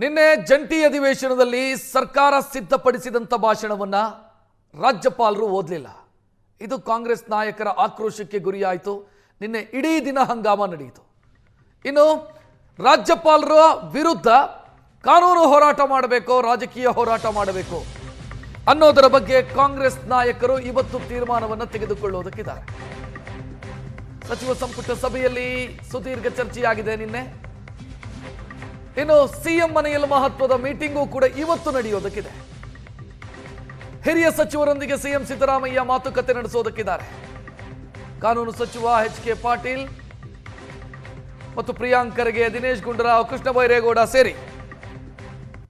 ನಿನ್ನೆ ಜಂಟಿ ಅಧಿವೇಶನದಲ್ಲಿ ಸರ್ಕಾರ ಸಿದ್ಧಪಡಿಸಿದಂತ ಭಾಷಣವನ್ನ ರಾಜ್ಯಪಾಲರು ಓದಲಿಲ್ಲ. ಇದು ಕಾಂಗ್ರೆಸ್ ನಾಯಕರ ಆಕ್ರೋಶಕ್ಕೆ ಗುರಿಯಾಯಿತು. ನಿನ್ನೆ ಇಡೀ ದಿನ ಹಂಗಾಮ ನಡೆಯಿತು. ಇನ್ನು ರಾಜ್ಯಪಾಲರ ವಿರುದ್ಧ ಕಾನೂನು ಹೋರಾಟ ಮಾಡಬೇಕು, ರಾಜಕೀಯ ಹೋರಾಟ ಮಾಡಬೇಕು ಅನ್ನೋದರ ಬಗ್ಗೆ ಕಾಂಗ್ರೆಸ್ ನಾಯಕರು ಇವತ್ತು ತೀರ್ಮಾನವನ್ನು ತೆಗೆದುಕೊಳ್ಳುವುದಕ್ಕಿದ್ದಾರೆ. ಸಚಿವ ಸಂಪುಟ ಸಭೆಯಲ್ಲಿ ಸುದೀರ್ಘ ಚರ್ಚೆಯಾಗಿದೆ ನಿನ್ನೆ. ಇನ್ನು ಸಿಎಂ ಮನೆಯಲ್ಲಿ ಮಹತ್ವದ ಮೀಟಿಂಗು ಕೂಡ ಇವತ್ತು ನಡೆಯೋದಕ್ಕಿದೆ. ಹಿರಿಯ ಸಚಿವರೊಂದಿಗೆ ಸಿಎಂ ಸಿದ್ದರಾಮಯ್ಯ ಮಾತುಕತೆ ನಡೆಸೋದಕ್ಕಿದ್ದಾರೆ. ಕಾನೂನು ಸಚಿವ ಎಚ್.ಕೆ. ಪಾಟೀಲ್ ಮತ್ತು ಪ್ರಿಯಾಂಕ್ ಖರ್ಗೆ, ದಿನೇಶ್ ಗುಂಡೂರಾವ್, ಕೃಷ್ಣ ಬೈರೇಗೌಡ ಸೇರಿ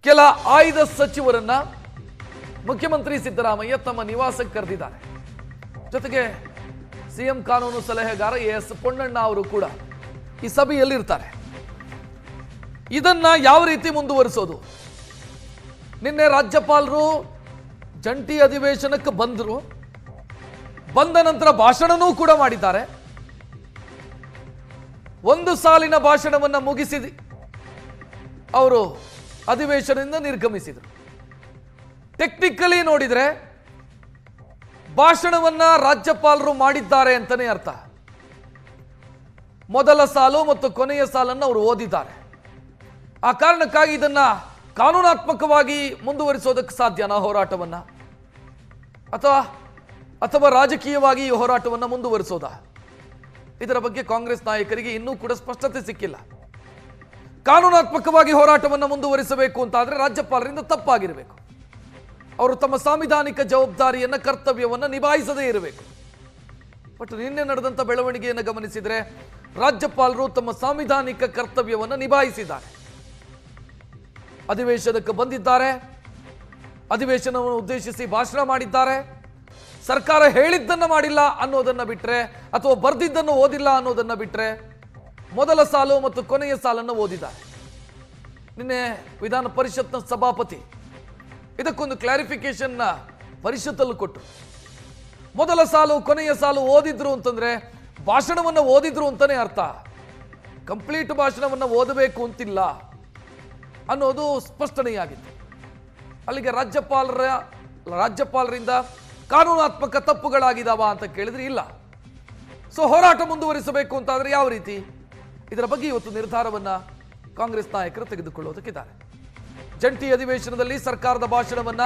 ಕೆಲ ಆಯ್ದ ಸಚಿವರನ್ನ ಮುಖ್ಯಮಂತ್ರಿ ಸಿದ್ದರಾಮಯ್ಯ ತಮ್ಮ ನಿವಾಸಕ್ಕೆ ಕರೆದಿದ್ದಾರೆ. ಜೊತೆಗೆ ಸಿಎಂ ಕಾನೂನು ಸಲಹೆಗಾರ ಎಸ್ ಪೊನ್ನಣ್ಣ ಅವರು ಕೂಡ ಈ ಸಭೆಯಲ್ಲಿ ಇರ್ತಾರೆ. ಇದನ್ನ ಯಾವ ರೀತಿ ಮುಂದುವರಿಸೋದು? ನಿನ್ನೆ ರಾಜ್ಯಪಾಲರು ಜಂಟಿ ಅಧಿವೇಶನಕ್ಕೆ ಬಂದರು. ಬಂದ ನಂತರ ಭಾಷಣನೂ ಕೂಡ ಮಾಡಿದ್ದಾರೆ. ಒಂದು ಸಾಲಿನ ಭಾಷಣವನ್ನು ಮುಗಿಸಿ ಅವರು ಅಧಿವೇಶನದಿಂದ ನಿರ್ಗಮಿಸಿದರು. ಟೆಕ್ನಿಕಲಿ ನೋಡಿದ್ರೆ ಭಾಷಣವನ್ನ ರಾಜ್ಯಪಾಲರು ಮಾಡಿದ್ದಾರೆ ಅಂತಾನೆ ಅರ್ಥ. ಮೊದಲ ಸಾಲು ಮತ್ತು ಕೊನೆಯ ಸಾಲನ್ನು ಅವರು ಓದಿದ್ದಾರೆ. ಆ ಕಾರಣಕ್ಕಾಗಿ ಇದನ್ನ ಕಾನೂನಾತ್ಮಕವಾಗಿ ಮುಂದುವರಿಸೋದಕ್ಕೆ ಸಾಧ್ಯನಾ ಹೋರಾಟವನ್ನ, ಅಥವಾ ರಾಜಕೀಯವಾಗಿ ಈ ಹೋರಾಟವನ್ನು ಮುಂದುವರಿಸೋದಾ? ಇದರ ಬಗ್ಗೆ ಕಾಂಗ್ರೆಸ್ ನಾಯಕರಿಗೆ ಇನ್ನೂ ಕೂಡ ಸ್ಪಷ್ಟತೆ ಸಿಕ್ಕಿಲ್ಲ. ಕಾನೂನಾತ್ಮಕವಾಗಿ ಹೋರಾಟವನ್ನು ಮುಂದುವರಿಸಬೇಕು ಅಂತಾದ್ರೆ ರಾಜ್ಯಪಾಲರಿಂದ ತಪ್ಪಾಗಿರಬೇಕು. ಅವರು ತಮ್ಮ ಸಾಂವಿಧಾನಿಕ ಜವಾಬ್ದಾರಿಯನ್ನ, ಕರ್ತವ್ಯವನ್ನ ನಿಭಾಯಿಸದೇ ಇರಬೇಕು. ಬಟ್ ನಿನ್ನೆ ನಡೆದಂತ ಬೆಳವಣಿಗೆಯನ್ನು ಗಮನಿಸಿದ್ರೆ ರಾಜ್ಯಪಾಲರು ತಮ್ಮ ಸಾಂವಿಧಾನಿಕ ಕರ್ತವ್ಯವನ್ನು ನಿಭಾಯಿಸಿದ್ದಾರೆ. ಅಧಿವೇಶನಕ್ಕೆ ಬಂದಿದ್ದಾರೆ, ಅಧಿವೇಶನವನ್ನು ಉದ್ದೇಶಿಸಿ ಭಾಷಣ ಮಾಡಿದ್ದಾರೆ. ಸರ್ಕಾರ ಹೇಳಿದ್ದನ್ನು ಮಾಡಿಲ್ಲ ಅನ್ನೋದನ್ನ ಬಿಟ್ರೆ, ಅಥವಾ ಬರ್ದಿದ್ದನ್ನು ಓದಿಲ್ಲ ಅನ್ನೋದನ್ನ ಬಿಟ್ರೆ ಮೊದಲ ಸಾಲು ಮತ್ತು ಕೊನೆಯ ಸಾಲನ್ನು ಓದಿದ್ದಾರೆ. ನಿನ್ನೆ ವಿಧಾನ ಪರಿಷತ್ನ ಸಭಾಪತಿ ಇದಕ್ಕೊಂದು ಕ್ಲಾರಿಫಿಕೇಶನ್ ಪರಿಷತ್ತಲ್ಲಿ ಕೊಟ್ಟರು. ಮೊದಲ ಸಾಲು ಕೊನೆಯ ಸಾಲು ಓದಿದ್ರು ಅಂತಂದ್ರೆ ಭಾಷಣವನ್ನು ಓದಿದ್ರು ಅಂತಾನೆ ಅರ್ಥ. ಕಂಪ್ಲೀಟ್ ಭಾಷಣವನ್ನು ಓದಬೇಕು ಅಂತಿಲ್ಲ ಅನ್ನೋದು ಸ್ಪಷ್ಟನೆಯಾಗಿತ್ತು. ಅಲ್ಲಿಗೆ ರಾಜ್ಯಪಾಲರಿಂದ ಕಾನೂನಾತ್ಮಕ ತಪ್ಪುಗಳಾಗಿದಾವ ಅಂತ ಕೇಳಿದ್ರೆ ಇಲ್ಲ. ಸೊ ಹೋರಾಟ ಮುಂದುವರಿಸಬೇಕು ಅಂತಾದ್ರೆ ಯಾವ ರೀತಿ? ಇದರ ಬಗ್ಗೆ ಇವತ್ತು ನಿರ್ಧಾರವನ್ನ ಕಾಂಗ್ರೆಸ್ ನಾಯಕರು ತೆಗೆದುಕೊಳ್ಳುವುದಕ್ಕಿದ್ದಾರೆ. ಜಂಟಿ ಅಧಿವೇಶನದಲ್ಲಿ ಸರ್ಕಾರದ ಭಾಷಣವನ್ನ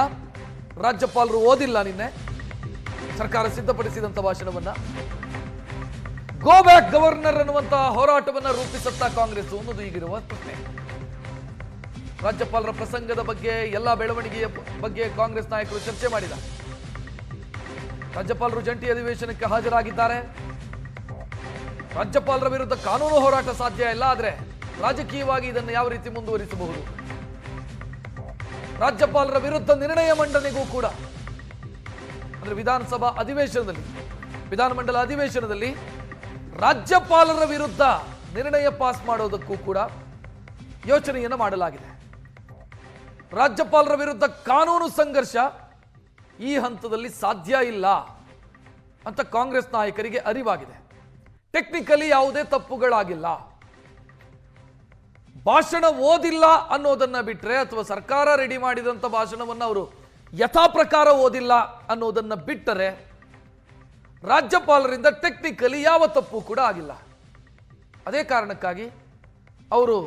ರಾಜ್ಯಪಾಲರು ಓದಿಲ್ಲ. ನಿನ್ನೆ ಸರ್ಕಾರ ಸಿದ್ಧಪಡಿಸಿದಂತ ಭಾಷಣವನ್ನ ಗೋ ಬ್ಯಾಕ್ ಗವರ್ನರ್ ಅನ್ನುವಂತ ಹೋರಾಟವನ್ನ ರೂಪಿಸುತ್ತಾ ಕಾಂಗ್ರೆಸ್ ಅನ್ನೋದು ಈಗಿರುವ ಪ್ರಶ್ನೆ. ರಾಜ್ಯಪಾಲರ ಪ್ರಸಂಗದ ಬಗ್ಗೆ, ಎಲ್ಲ ಬೆಳವಣಿಗೆಯ ಬಗ್ಗೆ ಕಾಂಗ್ರೆಸ್ ನಾಯಕರು ಚರ್ಚೆ ಮಾಡಿದ್ದಾರೆ. ರಾಜ್ಯಪಾಲರು ಜಂಟಿ ಅಧಿವೇಶನಕ್ಕೆ ಹಾಜರಾಗಿದ್ದಾರೆ. ರಾಜ್ಯಪಾಲರ ವಿರುದ್ಧ ಕಾನೂನು ಹೋರಾಟ ಸಾಧ್ಯ ಇಲ್ಲ, ಆದರೆ ರಾಜಕೀಯವಾಗಿ ಇದನ್ನು ಯಾವ ರೀತಿ ಮುಂದುವರಿಸಬಹುದು? ರಾಜ್ಯಪಾಲರ ವಿರುದ್ಧ ನಿರ್ಣಯ ಮಂಡನೆಗೂ ಕೂಡ, ಅಂದ್ರೆ ವಿಧಾನಮಂಡಲ ಅಧಿವೇಶನದಲ್ಲಿ ರಾಜ್ಯಪಾಲರ ವಿರುದ್ಧ ನಿರ್ಣಯ ಪಾಸ್ ಮಾಡೋದಕ್ಕೂ ಕೂಡ ಯೋಚನೆಯನ್ನು ಮಾಡಲಾಗಿದೆ. ರಾಜ್ಯಪಾಲರ ವಿರುದ್ಧ ಕಾನೂನು ಸಂಘರ್ಷ ಈ ಹಂತದಲ್ಲಿ ಸಾಧ್ಯ ಇಲ್ಲ ಅಂತ ಕಾಂಗ್ರೆಸ್ ನಾಯಕರಿಗೆ ಅರಿವಾಗಿದೆ. ಟೆಕ್ನಿಕಲಿ ಯಾವುದೇ ತಪ್ಪುಗಳಾಗಿಲ್ಲ. ಭಾಷಣ ಓದಿಲ್ಲ ಅನ್ನೋದನ್ನ ಬಿಟ್ರೆ, ಅಥವಾ ಸರ್ಕಾರ ರೆಡಿ ಮಾಡಿದಂತ ಭಾಷಣವನ್ನು ಅವರು ಯಥಾ ಪ್ರಕಾರ ಓದಿಲ್ಲ ಅನ್ನೋದನ್ನ ಬಿಟ್ಟರೆ ರಾಜ್ಯಪಾಲರಿಂದ ಟೆಕ್ನಿಕಲಿ ಯಾವ ತಪ್ಪು ಕೂಡ ಆಗಿಲ್ಲ. ಅದೇ ಕಾರಣಕ್ಕಾಗಿ ಅವರು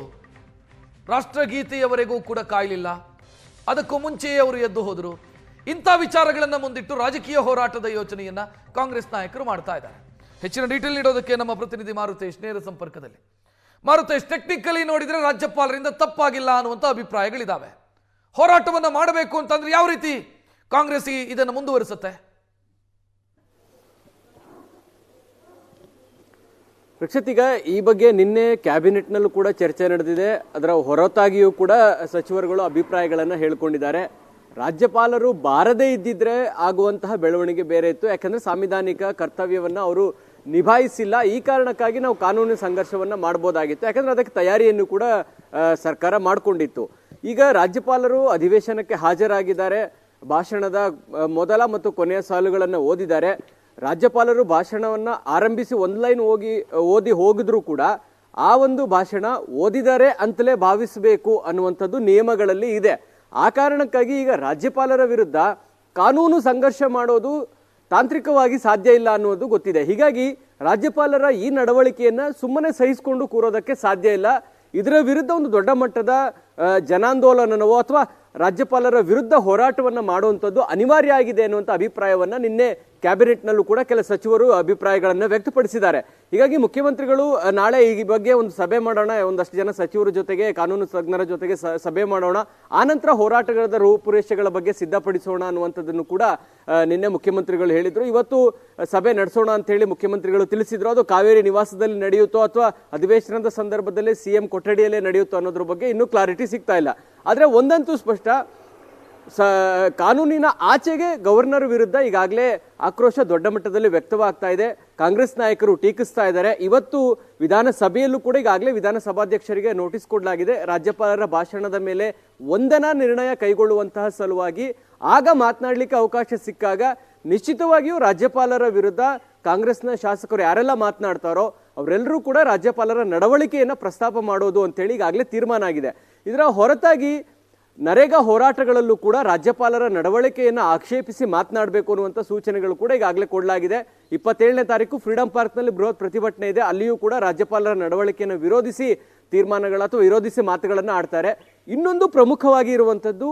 ರಾಷ್ಟ್ರಗೀತೆಯವರೆಗೂ ಕೂಡ ಕಾಯಲಿಲ್ಲ. ಅದಕ್ಕೂ ಮುಂಚೆಯೇ ಅವರು ಎದ್ದು ಹೋದರು. ಇಂಥ ವಿಚಾರಗಳನ್ನು ಮುಂದಿಟ್ಟು ರಾಜಕೀಯ ಹೋರಾಟದ ಯೋಚನೆಯನ್ನ ಕಾಂಗ್ರೆಸ್ ನಾಯಕರು ಮಾಡ್ತಾ ಇದ್ದಾರೆ. ಹೆಚ್ಚಿನ ಡೀಟೇಲ್ ನೀಡೋದಕ್ಕೆ ನಮ್ಮ ಪ್ರತಿನಿಧಿ ಮಾರುತೇಶ್ ನೇರ ಸಂಪರ್ಕದಲ್ಲಿ. ಮಾರುತೇಶ್, ಟೆಕ್ನಿಕಲಿ ನೋಡಿದ್ರೆ ರಾಜ್ಯಪಾಲರಿಂದ ತಪ್ಪಾಗಿಲ್ಲ ಅನ್ನುವಂಥ ಅಭಿಪ್ರಾಯಗಳಿದ್ದಾವೆ. ಹೋರಾಟವನ್ನು ಮಾಡಬೇಕು ಅಂತಂದ್ರೆ ಯಾವ ರೀತಿ ಕಾಂಗ್ರೆಸ್ ಇದನ್ನು ಮುಂದುವರಿಸುತ್ತೆ? ರಕ್ಷಿತ್, ಈಗ ಈ ಬಗ್ಗೆ ನಿನ್ನೆ ಕ್ಯಾಬಿನೆಟ್ನಲ್ಲೂ ಕೂಡ ಚರ್ಚೆ ನಡೆದಿದೆ. ಅದರ ಹೊರತಾಗಿಯೂ ಕೂಡ ಸಚಿವರುಗಳು ಅಭಿಪ್ರಾಯಗಳನ್ನು ಹೇಳ್ಕೊಂಡಿದ್ದಾರೆ. ರಾಜ್ಯಪಾಲರು ಬಾರದೇ ಇದ್ದಿದ್ರೆ ಆಗುವಂತಹ ಬೆಳವಣಿಗೆ ಬೇರೆ ಇತ್ತು. ಯಾಕಂದ್ರೆ ಸಾಂವಿಧಾನಿಕ ಕರ್ತವ್ಯವನ್ನ ಅವರು ನಿಭಾಯಿಸಿಲ್ಲ. ಈ ಕಾರಣಕ್ಕಾಗಿ ನಾವು ಕಾನೂನು ಸಂಘರ್ಷವನ್ನ ಮಾಡಬಹುದಾಗಿತ್ತು. ಯಾಕಂದ್ರೆ ಅದಕ್ಕೆ ತಯಾರಿಯನ್ನು ಕೂಡ ಸರ್ಕಾರ ಮಾಡಿಕೊಂಡಿತ್ತು. ಈಗ ರಾಜ್ಯಪಾಲರು ಅಧಿವೇಶನಕ್ಕೆ ಹಾಜರಾಗಿದ್ದಾರೆ. ಭಾಷಣದ ಮೊದಲ ಮತ್ತು ಕೊನೆಯ ಸಾಲುಗಳನ್ನು ಓದಿದ್ದಾರೆ. ರಾಜ್ಯಪಾಲರು ಭಾಷಣವನ್ನ ಆರಂಭಿಸಿ ಒಂದು ಲೈನ್ ಓದಿ ಹೋಗಿದ್ರು ಕೂಡ ಆ ಒಂದು ಭಾಷಣ ಓದಿದರೆ ಅಂತಲೇ ಭಾವಿಸಬೇಕು ಅನ್ನುವಂಥದ್ದು ನಿಯಮಗಳಲ್ಲಿ ಇದೆ. ಆ ಕಾರಣಕ್ಕಾಗಿ ಈಗ ರಾಜ್ಯಪಾಲರ ವಿರುದ್ಧ ಕಾನೂನು ಸಂಘರ್ಷ ಮಾಡೋದು ತಾಂತ್ರಿಕವಾಗಿ ಸಾಧ್ಯ ಇಲ್ಲ ಅನ್ನೋದು ಗೊತ್ತಿದೆ. ಹೀಗಾಗಿ ರಾಜ್ಯಪಾಲರ ಈ ನಡವಳಿಕೆಯನ್ನ ಸುಮ್ಮನೆ ಸಹಿಸಿಕೊಂಡು ಕೂರೋದಕ್ಕೆ ಸಾಧ್ಯ ಇಲ್ಲ. ಇದರ ವಿರುದ್ಧ ಒಂದು ದೊಡ್ಡ ಮಟ್ಟದ ಜನಾಂದೋಲನವೋ ಅಥವಾ ರಾಜ್ಯಪಾಲರ ವಿರುದ್ಧ ಹೋರಾಟವನ್ನ ಮಾಡುವಂಥದ್ದು ಅನಿವಾರ್ಯ ಆಗಿದೆ ಅನ್ನುವಂಥ ಅಭಿಪ್ರಾಯವನ್ನ ನಿನ್ನೆ ಕ್ಯಾಬಿನೆಟ್ನಲ್ಲೂ ಕೂಡ ಕೆಲ ಸಚಿವರು ಅಭಿಪ್ರಾಯಗಳನ್ನು ವ್ಯಕ್ತಪಡಿಸಿದ್ದಾರೆ. ಹೀಗಾಗಿ ಮುಖ್ಯಮಂತ್ರಿಗಳು ನಾಳೆ ಈ ಬಗ್ಗೆ ಒಂದು ಸಭೆ ಮಾಡೋಣ, ಒಂದಷ್ಟು ಜನ ಸಚಿವರ ಜೊತೆಗೆ ಕಾನೂನು ತಜ್ಞರ ಜೊತೆಗೆ ಸಭೆ ಮಾಡೋಣ, ಆನಂತರ ಹೋರಾಟಗಳ ರೂಪುರೇಷೆಗಳ ಬಗ್ಗೆ ಸಿದ್ಧಪಡಿಸೋಣ ಅನ್ನುವಂಥದ್ದನ್ನು ಕೂಡ ನಿನ್ನೆ ಮುಖ್ಯಮಂತ್ರಿಗಳು ಹೇಳಿದ್ರು. ಇವತ್ತು ಸಭೆ ನಡೆಸೋಣ ಅಂತ ಹೇಳಿ ಮುಖ್ಯಮಂತ್ರಿಗಳು ತಿಳಿಸಿದ್ರು. ಅದು ಕಾವೇರಿ ನಿವಾಸದಲ್ಲಿ ನಡೆಯುತ್ತೋ ಅಥವಾ ಅಧಿವೇಶನದ ಸಂದರ್ಭದಲ್ಲಿ ಸಿಎಂ ಕೊಠಡಿಯಲ್ಲೇ ನಡೆಯುತ್ತೋ ಅನ್ನೋದ್ರ ಬಗ್ಗೆ ಇನ್ನೂ ಕ್ಲಾರಿಟಿ ಸಿಗ್ತಾ ಇಲ್ಲ. ಆದ್ರೆ ಒಂದಂತೂ ಸ್ಪಷ್ಟ, ಕಾನೂನಿನ ಆಚೆಗೆ ಗವರ್ನರ್ ವಿರುದ್ಧ ಈಗಾಗಲೇ ಆಕ್ರೋಶ ದೊಡ್ಡ ಮಟ್ಟದಲ್ಲಿ ವ್ಯಕ್ತವಾಗ್ತಾ ಇದೆ. ಕಾಂಗ್ರೆಸ್ ನಾಯಕರು ಟೀಕಿಸ್ತಾ ಇದ್ದಾರೆ. ಇವತ್ತು ವಿಧಾನಸಭೆಯಲ್ಲೂ ಕೂಡ ಈಗಾಗಲೇ ವಿಧಾನಸಭಾಧ್ಯಕ್ಷರಿಗೆ ನೋಟಿಸ್ ಕೊಡಲಾಗಿದೆ. ರಾಜ್ಯಪಾಲರ ಭಾಷಣದ ಮೇಲೆ ವಂದನಾ ನಿರ್ಣಯ ಕೈಗೊಳ್ಳುವಂತಹ ಸಲುವಾಗಿ ಆಗ ಮಾತನಾಡಲಿಕ್ಕೆ ಅವಕಾಶ ಸಿಕ್ಕಾಗ ನಿಶ್ಚಿತವಾಗಿಯೂ ರಾಜ್ಯಪಾಲರ ವಿರುದ್ಧ ಕಾಂಗ್ರೆಸ್ನ ಶಾಸಕರು ಯಾರೆಲ್ಲ ಮಾತನಾಡ್ತಾರೋ ಅವರೆಲ್ಲರೂ ಕೂಡ ರಾಜ್ಯಪಾಲರ ನಡವಳಿಕೆಯನ್ನ ಪ್ರಸ್ತಾಪ ಮಾಡೋದು ಅಂತೇಳಿ ಈಗಾಗಲೇ ತೀರ್ಮಾನ ಆಗಿದೆ. ಇದರ ಹೊರತಾಗಿ ನರೇಗಾ ಹೋರಾಟಗಳಲ್ಲೂ ಕೂಡ ರಾಜ್ಯಪಾಲರ ನಡವಳಿಕೆಯನ್ನು ಆಕ್ಷೇಪಿಸಿ ಮಾತನಾಡಬೇಕು ಅನ್ನುವಂಥ ಸೂಚನೆಗಳು ಕೂಡ ಈಗಾಗಲೇ ಕೊಡಲಾಗಿದೆ. 27ನೇ ತಾರೀಕು ಫ್ರೀಡಂ ಪಾರ್ಕ್ನಲ್ಲಿ ಬೃಹತ್ ಪ್ರತಿಭಟನೆ ಇದೆ. ಅಲ್ಲಿಯೂ ಕೂಡ ರಾಜ್ಯಪಾಲರ ನಡವಳಿಕೆಯನ್ನು ವಿರೋಧಿಸಿ ತೀರ್ಮಾನಗಳು ಅಥವಾ ವಿರೋಧಿಸಿ ಮಾತುಗಳನ್ನು ಆಡ್ತಾರೆ. ಇನ್ನೊಂದು ಪ್ರಮುಖವಾಗಿ ಇರುವಂಥದ್ದು,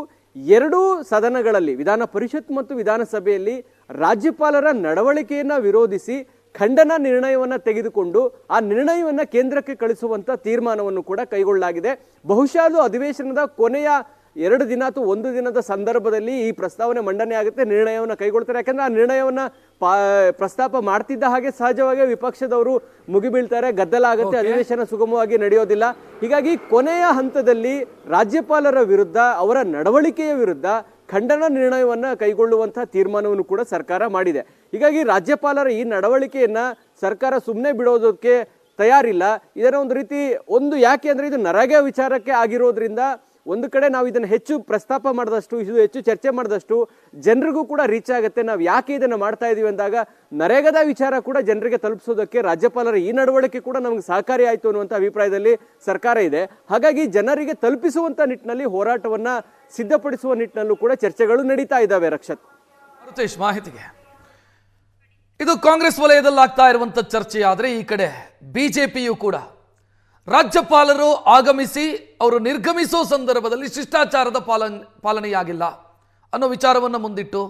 ಎರಡೂ ಸದನಗಳಲ್ಲಿ ವಿಧಾನ ಪರಿಷತ್ ಮತ್ತು ವಿಧಾನಸಭೆಯಲ್ಲಿ ರಾಜ್ಯಪಾಲರ ನಡವಳಿಕೆಯನ್ನ ವಿರೋಧಿಸಿ ಖಂಡನ ನಿರ್ಣಯವನ್ನ ತೆಗೆದುಕೊಂಡು ಆ ನಿರ್ಣಯವನ್ನ ಕೇಂದ್ರಕ್ಕೆ ಕಳಿಸುವಂತ ತೀರ್ಮಾನವನ್ನು ಕೂಡ ಕೈಗೊಳ್ಳಲಾಗಿದೆ. ಬಹುಶಃ ಅದು ಅಧಿವೇಶನದ ಕೊನೆಯ 2 ದಿನ ಅಥವಾ 1 ದಿನದ ಸಂದರ್ಭದಲ್ಲಿ ಈ ಪ್ರಸ್ತಾವನೆ ಮಂಡನೆ ಆಗುತ್ತೆ, ನಿರ್ಣಯವನ್ನು ಕೈಗೊಳ್ತಾರೆ. ಯಾಕಂದ್ರೆ ಆ ನಿರ್ಣಯವನ್ನ ಪ್ರಸ್ತಾಪ ಮಾಡ್ತಿದ್ದ ಹಾಗೆ ಸಹಜವಾಗಿ ವಿಪಕ್ಷದವರು ಮುಗಿಬೀಳ್ತಾರೆ, ಗದ್ದಲ ಆಗುತ್ತೆ, ಅಧಿವೇಶನ ಸುಗಮವಾಗಿ ನಡೆಯೋದಿಲ್ಲ. ಹೀಗಾಗಿ ಕೊನೆಯ ಹಂತದಲ್ಲಿ ರಾಜ್ಯಪಾಲರ ವಿರುದ್ಧ, ಅವರ ನಡವಳಿಕೆಯ ವಿರುದ್ಧ ಖಂಡನ ನಿರ್ಣಯವನ್ನ ಕೈಗೊಳ್ಳುವಂತಹ ತೀರ್ಮಾನವನ್ನು ಕೂಡ ಸರ್ಕಾರ ಮಾಡಿದೆ. ಹೀಗಾಗಿ ರಾಜ್ಯಪಾಲರ ಈ ನಡವಳಿಕೆಯನ್ನ ಸರ್ಕಾರ ಸುಮ್ಮನೆ ಬಿಡೋದಕ್ಕೆ ತಯಾರಿಲ್ಲ. ಇದರ ಒಂದು ರೀತಿ ಯಾಕೆ ಅಂದ್ರೆ ಇದು ನರೇಗಾ ವಿಚಾರಕ್ಕೆ ಆಗಿರೋದ್ರಿಂದ ಒಂದು ಕಡೆ ನಾವು ಇದನ್ನು ಹೆಚ್ಚು ಪ್ರಸ್ತಾಪ ಮಾಡಿದಷ್ಟು, ಇದು ಹೆಚ್ಚು ಚರ್ಚೆ ಮಾಡಿದಷ್ಟು ಜನರಿಗೂ ಕೂಡ ರೀಚ್ ಆಗುತ್ತೆ. ನಾವು ಯಾಕೆ ಇದನ್ನು ಮಾಡ್ತಾ ಇದೀವಿ ಅಂದಾಗ ನರೇಗಾದ ವಿಚಾರ ಕೂಡ ಜನರಿಗೆ ತಲುಪಿಸೋದಕ್ಕೆ ರಾಜ್ಯಪಾಲರ ಈ ನಡವಳಿಕೆ ಕೂಡ ನಮಗೆ ಸಹಕಾರಿ ಆಯಿತು ಅನ್ನುವಂಥ ಅಭಿಪ್ರಾಯದಲ್ಲಿ ಸರ್ಕಾರ ಇದೆ. ಹಾಗಾಗಿ ಜನರಿಗೆ ತಲುಪಿಸುವಂತ ನಿಟ್ಟಿನಲ್ಲಿ ಹೋರಾಟವನ್ನ ಸಿದ್ಧಪಡಿಸುವ ನಿಟ್ಟಿನಲ್ಲೂ ಕೂಡ ಚರ್ಚೆಗಳು ನಡೀತಾ ಇದ್ದಾವೆ. ರಕ್ಷತ್, ರುತೇಶ್, ಮಾಹಿತಿಗೆ ಇದು ಕಾಂಗ್ರೆಸ್ ವಲಯದಲ್ಲಿ ಆಗ್ತಾ ಇರುವಂತ ಚರ್ಚೆ. ಆದ್ರೆ ಈ ಕಡೆ ಬಿಜೆಪಿಯು ಕೂಡ ರಾಜ್ಯಪಾಲರು ಆಗಮಿಸಿ ಅವರು ನಿರ್ಗಮಿಸೋ ಸಂದರ್ಭದಲ್ಲಿ ಶಿಷ್ಟಾಚಾರದ ಪಾಲನೆಯಾಗಿಲ್ಲ ಅನ್ನೋ ವಿಚಾರವನ್ನು ಮುಂದಿಟ್ಟು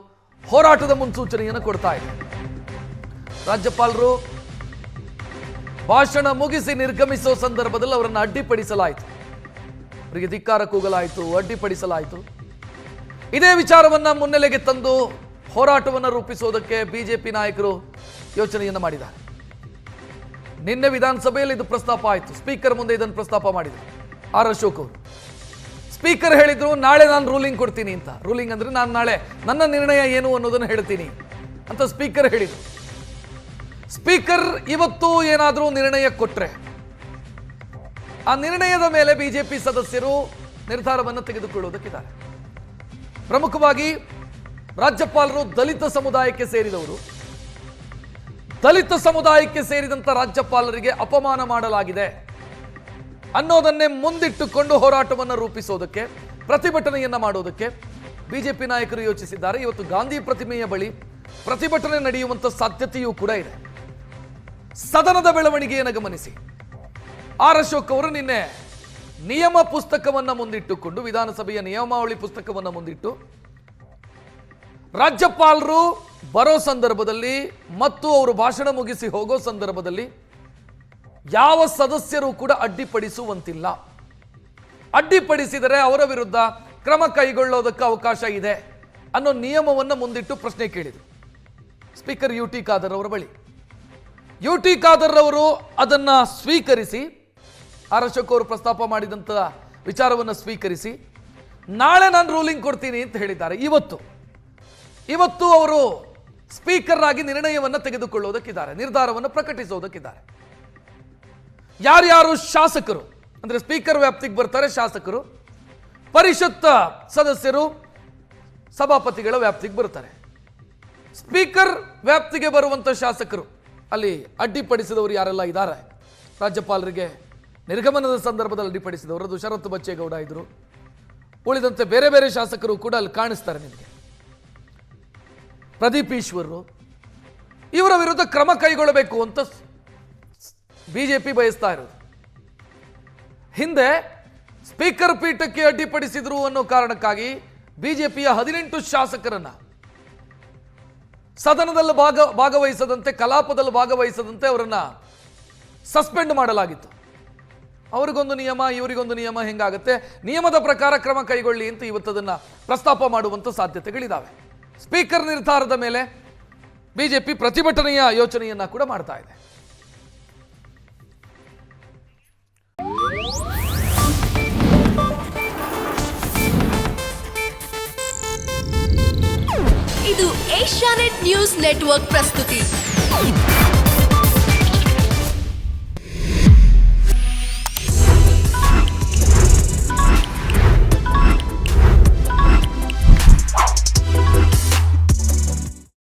ಹೋರಾಟದ ಮುನ್ಸೂಚನೆಯನ್ನು ಕೊಡ್ತಾ ಇದೆ. ರಾಜ್ಯಪಾಲರು ಭಾಷಣ ಮುಗಿಸಿ ನಿರ್ಗಮಿಸೋ ಸಂದರ್ಭದಲ್ಲಿ ಅವರನ್ನು ಅಡ್ಡಿಪಡಿಸಲಾಯಿತು, ಅವರಿಗೆ ಧಿಕ್ಕಾರ ಕೂಗಲಾಯಿತು, ಅಡ್ಡಿಪಡಿಸಲಾಯಿತು. ಇದೇ ವಿಚಾರವನ್ನ ಮುನ್ನೆಲೆಗೆ ತಂದು ಹೋರಾಟವನ್ನು ರೂಪಿಸೋದಕ್ಕೆ ಬಿಜೆಪಿ ನಾಯಕರು ಯೋಚನೆಯನ್ನು ಮಾಡಿದ್ದಾರೆ. ನಿನ್ನೆ ವಿಧಾನಸಭೆಯಲ್ಲಿ ಇದು ಪ್ರಸ್ತಾಪ ಆಯಿತು. ಸ್ಪೀಕರ್ ಮುಂದೆ ಇದನ್ನು ಪ್ರಸ್ತಾಪ ಮಾಡಿದರು ಆರ್ ಅಶೋಕ್ ಅವರು. ಸ್ಪೀಕರ್ ಹೇಳಿದ್ರು ನಾಳೆ ನಾನು ರೂಲಿಂಗ್ ಕೊಡ್ತೀನಿ ಅಂತ. ರೂಲಿಂಗ್ ಅಂದ್ರೆ ನಾನು ನಾಳೆ ನನ್ನ ನಿರ್ಣಯ ಏನು ಅನ್ನೋದನ್ನು ಹೇಳ್ತೀನಿ ಅಂತ ಸ್ಪೀಕರ್ ಹೇಳಿದರು. ಸ್ಪೀಕರ್ ಇವತ್ತು ಏನಾದರೂ ನಿರ್ಣಯ ಕೊಟ್ರೆ ಆ ನಿರ್ಣಯದ ಮೇಲೆ ಬಿಜೆಪಿ ಸದಸ್ಯರು ನಿರ್ಧಾರವನ್ನು ತೆಗೆದುಕೊಳ್ಳುವುದಕ್ಕಿದ್ದಾರೆ. ಪ್ರಮುಖವಾಗಿ ರಾಜ್ಯಪಾಲರು ದಲಿತ ಸಮುದಾಯಕ್ಕೆ ಸೇರಿದವರು. ದಲಿತ ಸಮುದಾಯಕ್ಕೆ ಸೇರಿದಂತ ರಾಜ್ಯಪಾಲರಿಗೆ ಅಪಮಾನ ಮಾಡಲಾಗಿದೆ ಅನ್ನೋದನ್ನೇ ಮುಂದಿಟ್ಟುಕೊಂಡು ಹೋರಾಟವನ್ನು ರೂಪಿಸೋದಕ್ಕೆ, ಪ್ರತಿಭಟನೆಯನ್ನ ಮಾಡೋದಕ್ಕೆ ಬಿಜೆಪಿ ನಾಯಕರು ಯೋಚಿಸಿದ್ದಾರೆ. ಇವತ್ತು ಗಾಂಧಿ ಪ್ರತಿಮೆಯ ಬಳಿ ಪ್ರತಿಭಟನೆ ನಡೆಯುವಂತ ಸಾಧ್ಯತೆಯೂ ಕೂಡ ಇದೆ. ಸದನದ ಬೆಳವಣಿಗೆಯನ್ನು ಗಮನಿಸಿ ಆರ್ ಅಶೋಕ್ ಅವರು ನಿನ್ನೆ ನಿಯಮ ಪುಸ್ತಕವನ್ನು ಮುಂದಿಟ್ಟುಕೊಂಡು, ವಿಧಾನಸಭೆಯ ನಿಯಮಾವಳಿ ಪುಸ್ತಕವನ್ನು ಮುಂದಿಟ್ಟು ರಾಜ್ಯಪಾಲರು ಬರೋ ಸಂದರ್ಭದಲ್ಲಿ ಮತ್ತು ಅವರು ಭಾಷಣ ಮುಗಿಸಿ ಹೋಗೋ ಸಂದರ್ಭದಲ್ಲಿ ಯಾವ ಸದಸ್ಯರು ಕೂಡ ಅಡ್ಡಿಪಡಿಸುವಂತಿಲ್ಲ, ಅಡ್ಡಿಪಡಿಸಿದರೆ ಅವರ ವಿರುದ್ಧ ಕ್ರಮ ಕೈಗೊಳ್ಳೋದಕ್ಕೆ ಅವಕಾಶ ಇದೆ ಅನ್ನೋ ನಿಯಮವನ್ನು ಮುಂದಿಟ್ಟು ಪ್ರಶ್ನೆ ಕೇಳಿದರು ಸ್ಪೀಕರ್ ಯು ಟಿ ಖಾದರ್ ಅವರ ಬಳಿ. ಯು ಟಿ ಖಾದರ್ ಅವರು ಅದನ್ನ ಸ್ವೀಕರಿಸಿ, ಆರ್ ಅಶೋಕ್ ಅವರು ಪ್ರಸ್ತಾಪ ಮಾಡಿದಂಥ ವಿಚಾರವನ್ನು ಸ್ವೀಕರಿಸಿ ನಾಳೆ ನಾನು ರೂಲಿಂಗ್ ಕೊಡ್ತೀನಿ ಅಂತ ಹೇಳಿದ್ದಾರೆ. ಇವತ್ತು ಅವರು ಸ್ಪೀಕರ್ ಆಗಿ ನಿರ್ಣಯವನ್ನು ತೆಗೆದುಕೊಳ್ಳುವುದಕ್ಕಿದ್ದಾರೆ, ನಿರ್ಧಾರವನ್ನು ಪ್ರಕಟಿಸುವುದಕ್ಕಿದ್ದಾರೆ. ಯಾರ್ಯಾರು ಶಾಸಕರು ಅಂದ್ರೆ ಸ್ಪೀಕರ್ ವ್ಯಾಪ್ತಿಗೆ ಬರ್ತಾರೆ ಶಾಸಕರು, ಪರಿಷತ್ ಸದಸ್ಯರು ಸಭಾಪತಿಗಳ ವ್ಯಾಪ್ತಿಗೆ ಬರ್ತಾರೆ. ಸ್ಪೀಕರ್ ವ್ಯಾಪ್ತಿಗೆ ಬರುವಂತ ಶಾಸಕರು, ಅಲ್ಲಿ ಅಡ್ಡಿಪಡಿಸಿದವರು ಯಾರೆಲ್ಲ ಇದ್ದಾರೆ, ರಾಜ್ಯಪಾಲರಿಗೆ ನಿರ್ಗಮನದ ಸಂದರ್ಭದಲ್ಲಿ ಅಡ್ಡಿಪಡಿಸಿದವರು ಶರತ್ ಬಚ್ಚೇಗೌಡ ಇದ್ರು. ಉಳಿದಂತೆ ಬೇರೆ ಬೇರೆ ಶಾಸಕರು ಕೂಡ ಅಲ್ಲಿ ಕಾಣಿಸ್ತಾರೆ ನಿಮಗೆ. ಪ್ರದೀಪ್ ಈಶ್ವರ್ ಇವರ ವಿರುದ್ಧ ಕ್ರಮ ಕೈಗೊಳ್ಳಬೇಕು ಅಂತ ಬಿಜೆಪಿ ಬಯಸ್ತಾ ಇರೋದು. ಹಿಂದೆ ಸ್ಪೀಕರ್ ಪೀಠಕ್ಕೆ ಅಡ್ಡಿಪಡಿಸಿದ್ರು ಅನ್ನೋ ಕಾರಣಕ್ಕಾಗಿ ಬಿಜೆಪಿಯ 18 ಶಾಸಕರನ್ನ ಸದನದಲ್ಲಿ ಭಾಗವಹಿಸದಂತೆ, ಕಲಾಪದಲ್ಲಿ ಭಾಗವಹಿಸದಂತೆ ಅವರನ್ನ ಸಸ್ಪೆಂಡ್ ಮಾಡಲಾಗಿತ್ತು. ಅವರಿಗೊಂದು ನಿಯಮ, ಇವರಿಗೊಂದು ನಿಯಮ, ಹೆಂಗಾಗುತ್ತೆ? ನಿಯಮದ ಪ್ರಕಾರ ಕ್ರಮ ಕೈಗೊಳ್ಳಿ ಅಂತ ಇವತ್ತದನ್ನ ಪ್ರಸ್ತಾಪ ಮಾಡುವಂತ ಸಾಧ್ಯತೆಗಳಿದ್ದಾವೆ. ಸ್ಪೀಕರ್ ನಿರ್ಧಾರದ ಮೇಲೆ ಬಿಜೆಪಿ ಪ್ರತಿಭಟನೆಯ ಯೋಚನೆಯನ್ನ ಕೂಡ ಮಾಡ್ತಾ ಇದೆ. ಇದು ಏಷ್ಯಾನೆಟ್ ನ್ಯೂಸ್ ನೆಟ್ವರ್ಕ್ ಪ್ರಸ್ತುತಿ.